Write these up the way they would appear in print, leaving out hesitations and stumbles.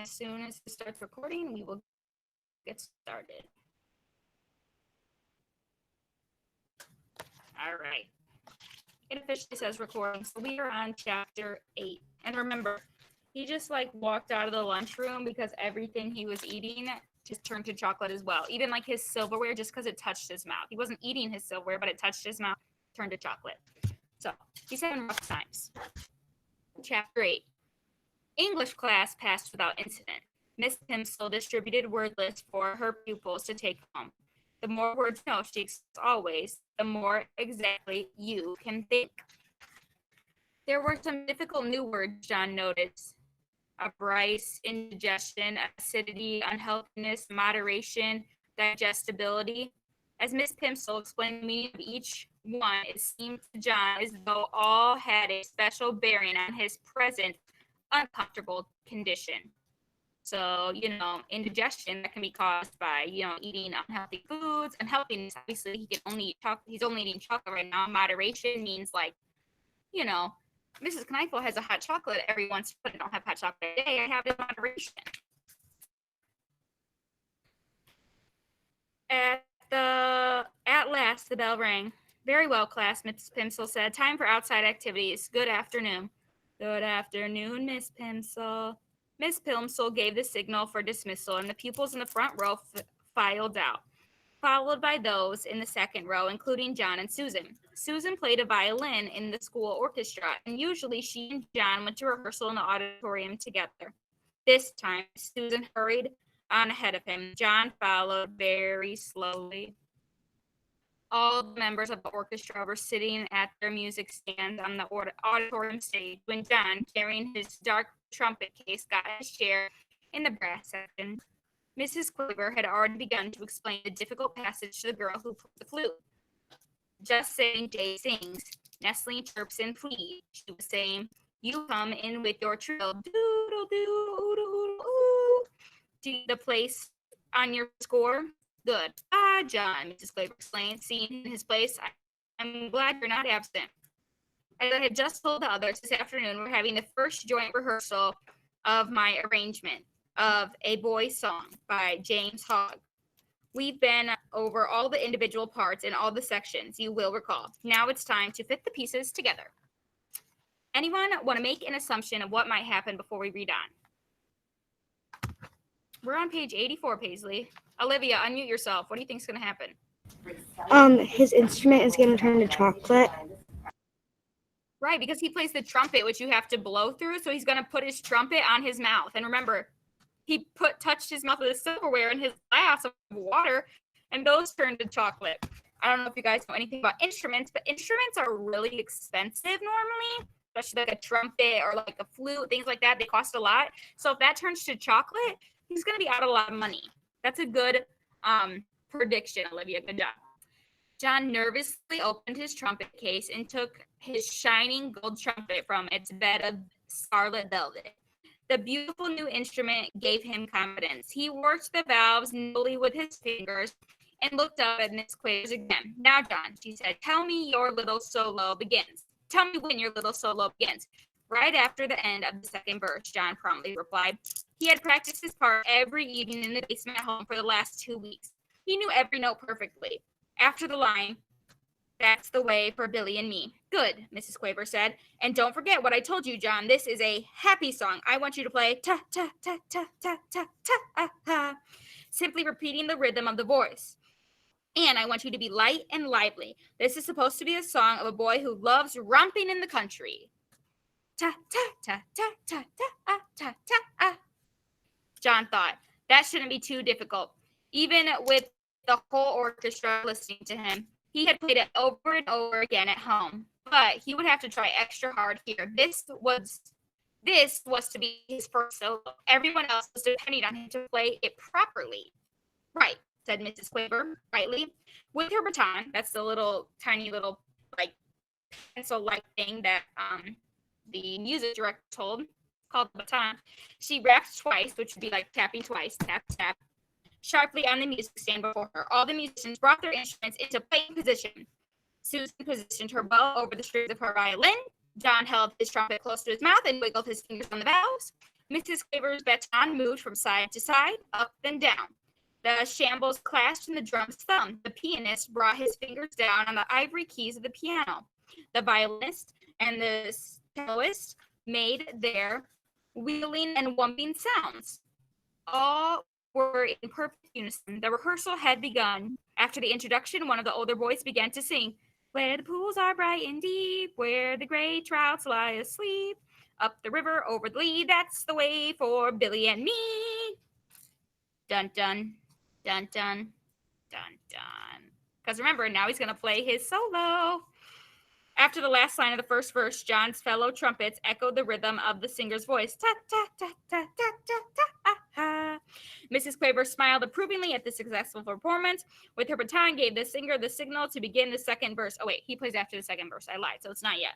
as soon as it starts recording, we will get started. All right. It officially says recording. So we are on chapter 8. And remember, he just like walked out of the lunchroom because everything he was eating just turned to chocolate as well. Even like his silverware, just because it touched his mouth. He wasn't eating his silverware, but it touched his mouth, turned to chocolate. So he's having rough times. Chapter 8. English class passed without incident. Miss Pimsel distributed word lists for her pupils to take home. The more words you know, she says always, the more exactly you can think. There were some difficult new words John noticed. Abrice, indigestion, acidity, unhealthiness, moderation, digestibility. As Miss Pimsel explained the meaning of each one, it seemed to John as though all had a special bearing on his present uncomfortable condition. So, indigestion that can be caused by, eating unhealthy foods. Unhealthiness, obviously, he can only eat chocolate. He's only eating chocolate right now. Moderation means like, Mrs. Kneifel has a hot chocolate every once in a while. I don't have hot chocolate a day. I have it in moderation. At last, the bell rang. Very well, class, Miss Pimsel said. Time for outside activities. Good afternoon. Good afternoon, Miss Pimsel. Miss Pimsel gave the signal for dismissal, and the pupils in the front row filed out, followed by those in the second row, including John and Susan. Susan played a violin in the school orchestra, and usually she and John went to rehearsal in the auditorium together. This time, Susan hurried on ahead of him. John followed very slowly. All the members of the orchestra were sitting at their music stand on the auditorium stage when John, carrying his dark trumpet case, got his chair in the brass section. Mrs. Quaver had already begun to explain the difficult passage to the girl who played the flute. Just saying Day sings, nestling chirps and pleads, she was saying, you come in with your trill, doodle-doo, do the place on your score? Good. Ah, John, Mrs. Quaver explained, seeing his place. I'm glad you're not absent. As I had just told the others this afternoon, we're having the first joint rehearsal of my arrangement of A Boy's Song by James Hogg. We've been over all the individual parts in all the sections, you will recall. Now it's time to fit the pieces together. Anyone want to make an assumption of what might happen before we read on? We're on page 84, Paisley. Olivia, unmute yourself. What do you think is going to happen? His instrument is going to turn to chocolate. Right, because he plays the trumpet, which you have to blow through. So he's going to put his trumpet on his mouth. And remember, he touched his mouth with a silverware and his glass of water, and those turned to chocolate. I don't know if you guys know anything about instruments, but instruments are really expensive normally, especially like a trumpet or like a flute, things like that. They cost a lot. So if that turns to chocolate, he's going to be out a lot of money. That's a good prediction, Olivia. Good job. John nervously opened his trumpet case and took his shining gold trumpet from its bed of scarlet velvet. The beautiful new instrument gave him confidence. He worked the valves nimbly with his fingers and looked up at Miss Quavers again. Now, John, she said, tell me your little solo begins. Tell me when your little solo begins. Right after the end of the second verse, John promptly replied. He had practiced his part every evening in the basement at home for the last 2 weeks. He knew every note perfectly. After the line, that's the way for Billy and me. Good, Mrs. Quaver said. And don't forget what I told you, John. This is a happy song. I want you to play ta-ta-ta-ta-ta-ta-ta-ha, simply repeating the rhythm of the voice. And I want you to be light and lively. This is supposed to be a song of a boy who loves romping in the country. Ta-ta-ta-ta-ta-ta-ta-ta. John thought, that shouldn't be too difficult. Even with the whole orchestra listening to him, he had played it over and over again at home, but he would have to try extra hard here. This was to be his first solo. Everyone else was depending on him to play it properly. Right, said Mrs. Quaver, brightly. With her baton, that's the little tiny little like pencil-like thing that the music director told, called the baton. She rapped twice, which would be like tapping twice, tap, tap, sharply on the music stand before her. All the musicians brought their instruments into playing position. Susan positioned her bow over the strings of her violin. John held his trumpet close to his mouth and wiggled his fingers on the valves. Mrs. Quaver's baton moved from side to side, up and down. The shambles clashed in the drum's thumb. The pianist brought his fingers down on the ivory keys of the piano. The violinist and the celloist made their wheeling and wumping sounds. All were in perfect unison. The rehearsal had begun. After the introduction, one of the older boys began to sing, "Where the pools are bright and deep, where the gray trouts lie asleep, up the river, over the lea, that's the way for Billy and me." Dun dun, dun dun, dun dun. Because remember, now he's going to play his solo. After the last line of the first verse, John's fellow trumpets echoed the rhythm of the singer's voice. Ta ta ta ta ta ta ta ah, ah. Mrs. Quaver smiled approvingly at the successful performance. With her baton, gave the singer the signal to begin the second verse. Oh wait, he plays after the second verse. I lied, so it's not yet.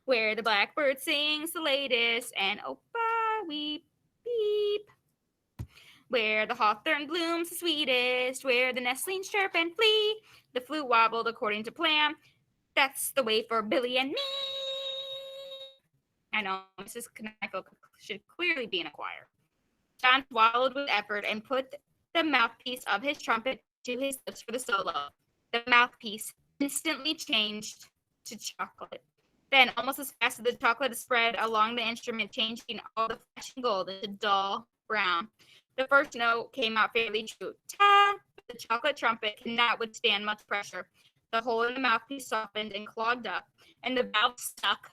Where the blackbird sings the latest, and Opa weep beep. Where the hawthorn blooms the sweetest, where the nestlings chirp and flee, the flute wobbled according to plan. That's the way for Billy and me. I know Mrs. Knife should clearly be in a choir. John swallowed with effort and put the mouthpiece of his trumpet to his lips for the solo. The mouthpiece instantly changed to chocolate. Then, almost as fast as the chocolate spread along the instrument, changing all the flashing gold into dull brown. The first note came out fairly true. Ta! The chocolate trumpet cannot withstand much pressure. The hole in the mouthpiece softened and clogged up, and the valve stuck.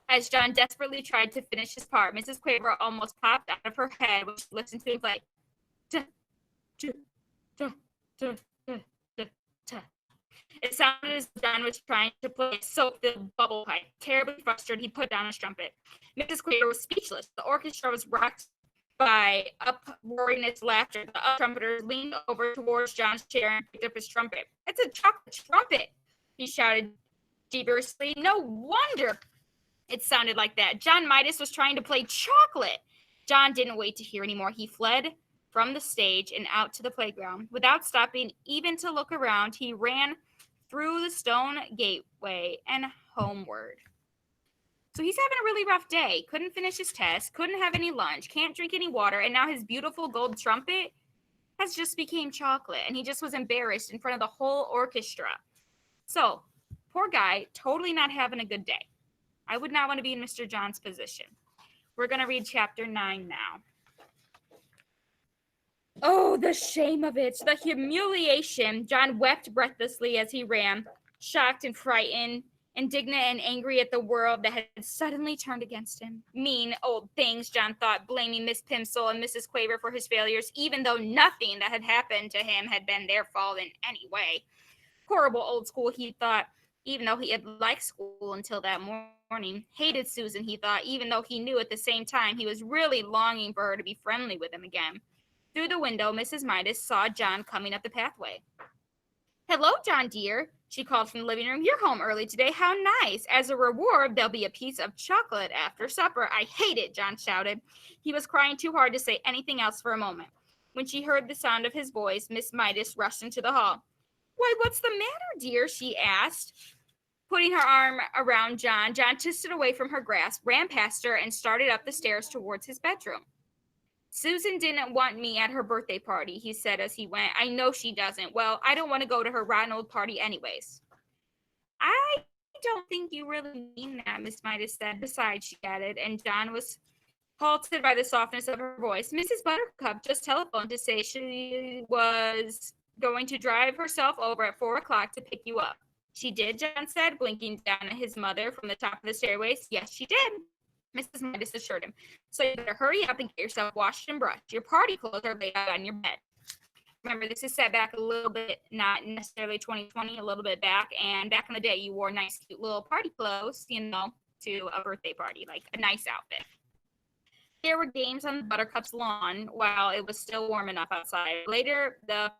As John desperately tried to finish his part, Mrs. Quaver almost popped out of her head when she listened to him play. Ta, ta, ta, ta, ta, ta, ta. It sounded as if John was trying to play a soap-filled bubble pipe. Terribly frustrated, he put down his trumpet. Mrs. Quaver was speechless. The orchestra was rocked by uproaring its laughter. The trumpeter leaned over towards John's chair and picked up his trumpet. "It's a chocolate trumpet," he shouted dubiously. "No wonder it sounded like that. John Midas was trying to play chocolate." John didn't wait to hear anymore. He fled from the stage and out to the playground. Without stopping even to look around, he ran through the stone gateway and homeward. So he's having a really rough day. Couldn't finish his test, couldn't have any lunch, can't drink any water, and now his beautiful gold trumpet has just became chocolate, and he just was embarrassed in front of the whole orchestra. So, poor guy, totally not having a good day. I would not want to be in Mr. John's position. We're going to read chapter 9 now. Oh, the shame of it, the humiliation. John wept breathlessly as he ran, shocked and frightened, indignant and angry at the world that had suddenly turned against him. Mean old things, John thought, blaming Miss Pimsel and Mrs. Quaver for his failures, even though nothing that had happened to him had been their fault in any way. Horrible old school, he thought, even though he had liked school until that morning. Hated Susan, he thought, even though he knew at the same time he was really longing for her to be friendly with him again. Through the window, Mrs. Midas saw John coming up the pathway. "Hello, John, dear," she called from the living room. "You're home early today. How nice. As a reward, there'll be a piece of chocolate after supper." "I hate it," John shouted. He was crying too hard to say anything else for a moment. When she heard the sound of his voice, Miss Midas rushed into the hall. "Why, what's the matter, dear?" she asked, putting her arm around John. John twisted away from her grasp, ran past her, and started up the stairs towards his bedroom. "Susan didn't want me at her birthday party," he said as he went. "I know she doesn't. Well, I don't want to go to her rotten old party anyways." "I don't think you really mean that," Miss Midas said. "Besides," she added, and John was halted by the softness of her voice. "Mrs. Buttercup just telephoned to say she was going to drive herself over at 4 o'clock to pick you up." "She did?" John said, blinking down at his mother from the top of the stairways. "Yes, she did," Mrs. Midas assured him. "So you better hurry up and get yourself washed and brushed. Your party clothes are laid out on your bed." Remember, this is set back a little bit, not necessarily 2020, a little bit back. And back in the day, you wore nice, cute little party clothes, to a birthday party, like a nice outfit. There were games on the Buttercup's lawn while it was still warm enough outside. Later, the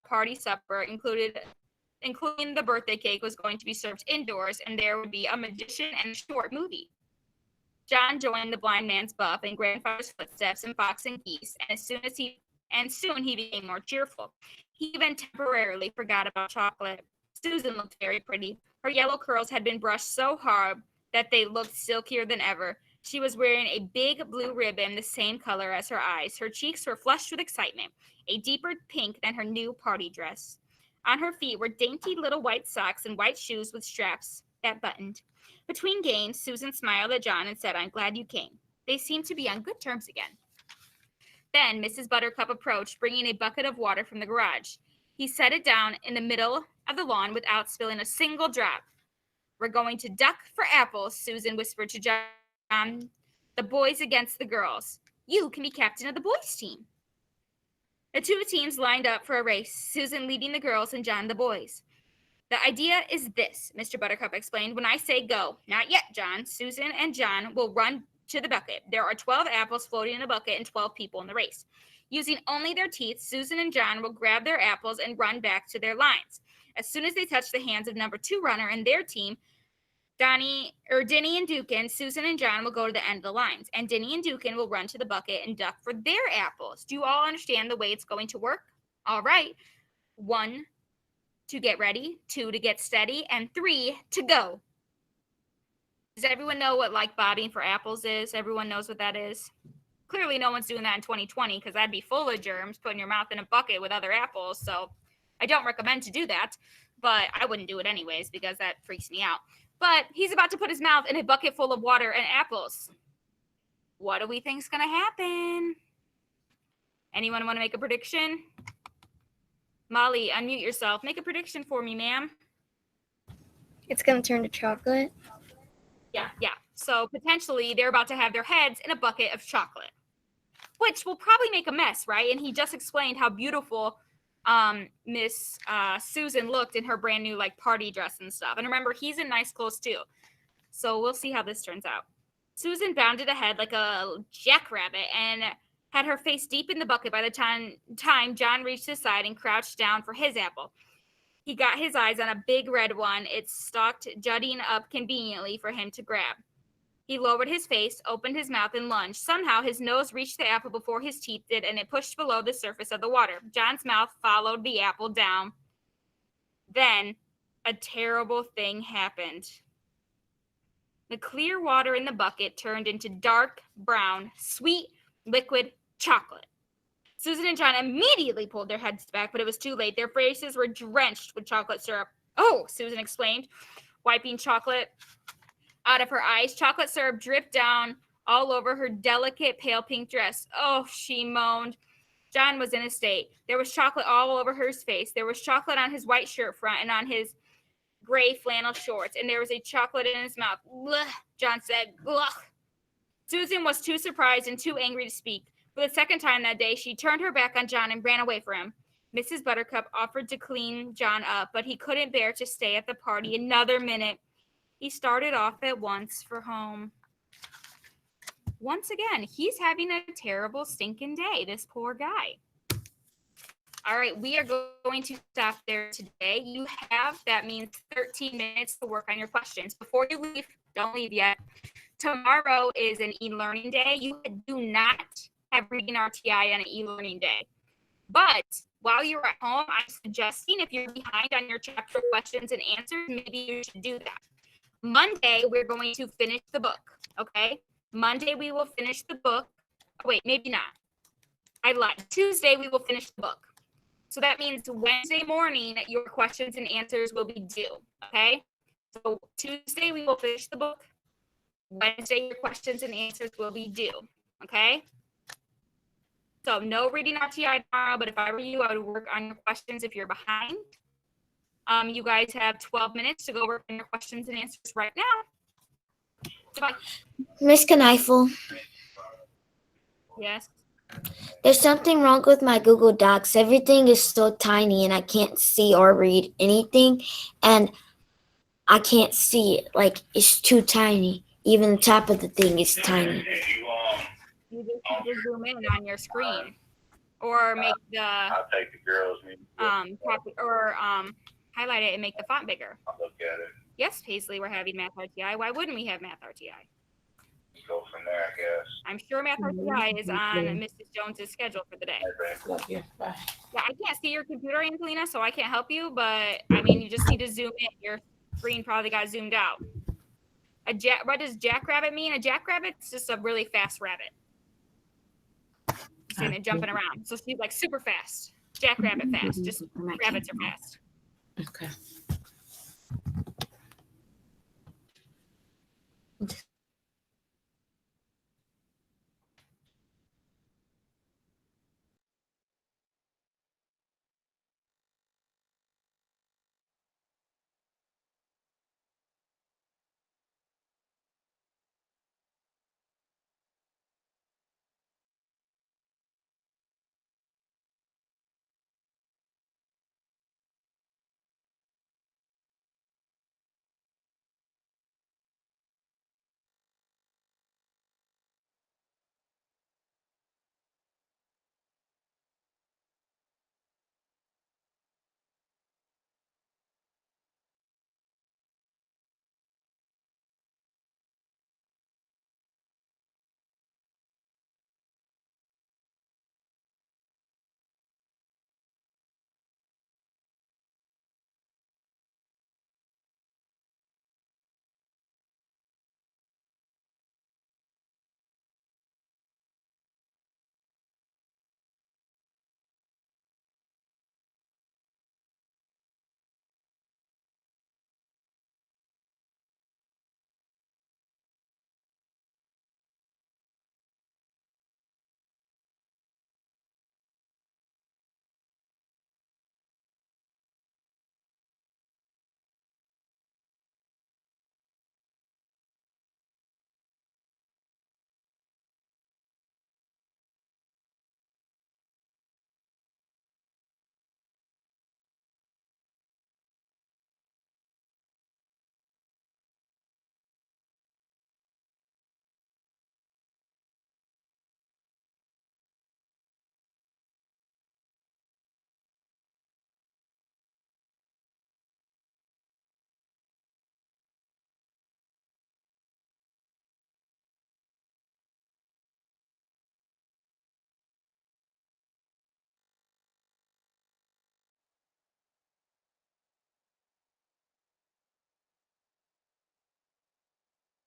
party supper, including the birthday cake, was going to be served indoors, and there would be a magician and a short movie. John joined the blind man's buff in grandfather's footsteps and Fox and Geese, and soon he became more cheerful. He even temporarily forgot about chocolate. Susan looked very pretty. Her yellow curls had been brushed so hard that they looked silkier than ever. She was wearing a big blue ribbon the same color as her eyes. Her cheeks were flushed with excitement, a deeper pink than her new party dress. On her feet were dainty little white socks and white shoes with straps that buttoned. Between games, Susan smiled at John and said, "I'm glad you came." They seemed to be on good terms again. Then Mrs. Buttercup approached, bringing a bucket of water from the garage. He set it down in the middle of the lawn without spilling a single drop. "We're going to duck for apples," Susan whispered to John. "The boys against the girls. You can be captain of the boys' team." The two teams lined up for a race, Susan leading the girls and John the boys. "The idea is this," Mr. Buttercup explained. "When I say go." "Not yet, John." "Susan and John will run to the bucket. There are 12 apples floating in a bucket and 12 people in the race. Using only their teeth, Susan and John will grab their apples and run back to their lines. As soon as they touch the hands of number 2 runner and their team, Denny and Dukin, Susan and John will go to the end of the lines, and Denny and Dukin will run to the bucket and duck for their apples. Do you all understand the way it's going to work? All right. 1, to get ready, 2, to get steady, and 3, to go." Does everyone know what like bobbing for apples is? Everyone knows what that is? Clearly no one's doing that in 2020 because that'd be full of germs, putting your mouth in a bucket with other apples. So I don't recommend to do that, but I wouldn't do it anyways because that freaks me out. But he's about to put his mouth in a bucket full of water and apples. What do we think's going to happen? Anyone want to make a prediction? Molly, unmute yourself. Make a prediction for me, ma'am. It's going to turn to chocolate. Yeah. So potentially they're about to have their heads in a bucket of chocolate, which will probably make a mess, right? And he just explained how beautiful Miss Susan looked in her brand new like party dress and stuff. And remember, he's in nice clothes too. So we'll see how this turns out. Susan bounded ahead like a jackrabbit and had her face deep in the bucket by the time John reached his side and crouched down for his apple. He got his eyes on a big red one. It stalked jutting up conveniently for him to grab. He lowered his face, opened his mouth, and lunged. Somehow his nose reached the apple before his teeth did, and it pushed below the surface of the water. John's mouth followed the apple down. Then a terrible thing happened. The clear water in the bucket turned into dark brown, sweet, liquid chocolate. Susan and John immediately pulled their heads back, but it was too late. Their faces were drenched with chocolate syrup. "Oh," Susan exclaimed, wiping chocolate out of her eyes. Chocolate syrup dripped down all over her delicate pale pink dress. "Oh," she moaned. John was in a state. There was chocolate all over his face. There was chocolate on his white shirt front and on his gray flannel shorts, and there was a chocolate in his mouth. "Blech," John said. "Blech." Susan was too surprised and too angry to speak. For the second time that day, she turned her back on John and ran away from him. Mrs. Buttercup offered to clean John up, but he couldn't bear to stay at the party another minute. He started off at once for home. Once again, he's having a terrible stinking day, this poor guy. All right, we are going to stop there today. You have, that means 13 minutes to work on your questions. Before you leave, don't leave yet. Tomorrow is an e-learning day. You do not have reading RTI on an e-learning day. But while you're at home, I'm suggesting if you're behind on your chapter questions and answers, maybe you should do that. Monday, we're going to finish the book, okay? Monday, we will finish the book. Oh, wait, maybe not. I lied. Tuesday, we will finish the book. So that means Wednesday morning, your questions and answers will be due, okay? So Tuesday, we will finish the book. Wednesday, your questions and answers will be due, okay? So no reading RTI tomorrow, but if I were you, I would work on your questions if you're behind. You guys have 12 minutes to go work on your questions and answers right now. Goodbye. Miss Kneifel, Yes. there's something wrong with my Google Docs. Everything is so tiny and I can't see or read anything. And I can't see it. Like, it's too tiny. Even the top of the thing is tiny. You just need to zoom in on your screen, or make the I'll take the girls. highlight it and make the font bigger. I'll look at it. Yes, Paisley, we're having Math RTI. Why wouldn't we have Math RTI? Go from there, I guess. I'm sure Math RTI is on Mrs. Jones's schedule for the day. Hey, Yeah, I can't see your computer, Angelina, so I can't help you. But I mean, you just need to zoom in. Your screen probably got zoomed out. What does jackrabbit mean? A jackrabbit's just a really fast rabbit. Sitting and jumping around. So she's like super fast. Jackrabbit fast. Just rabbits are fast. Okay.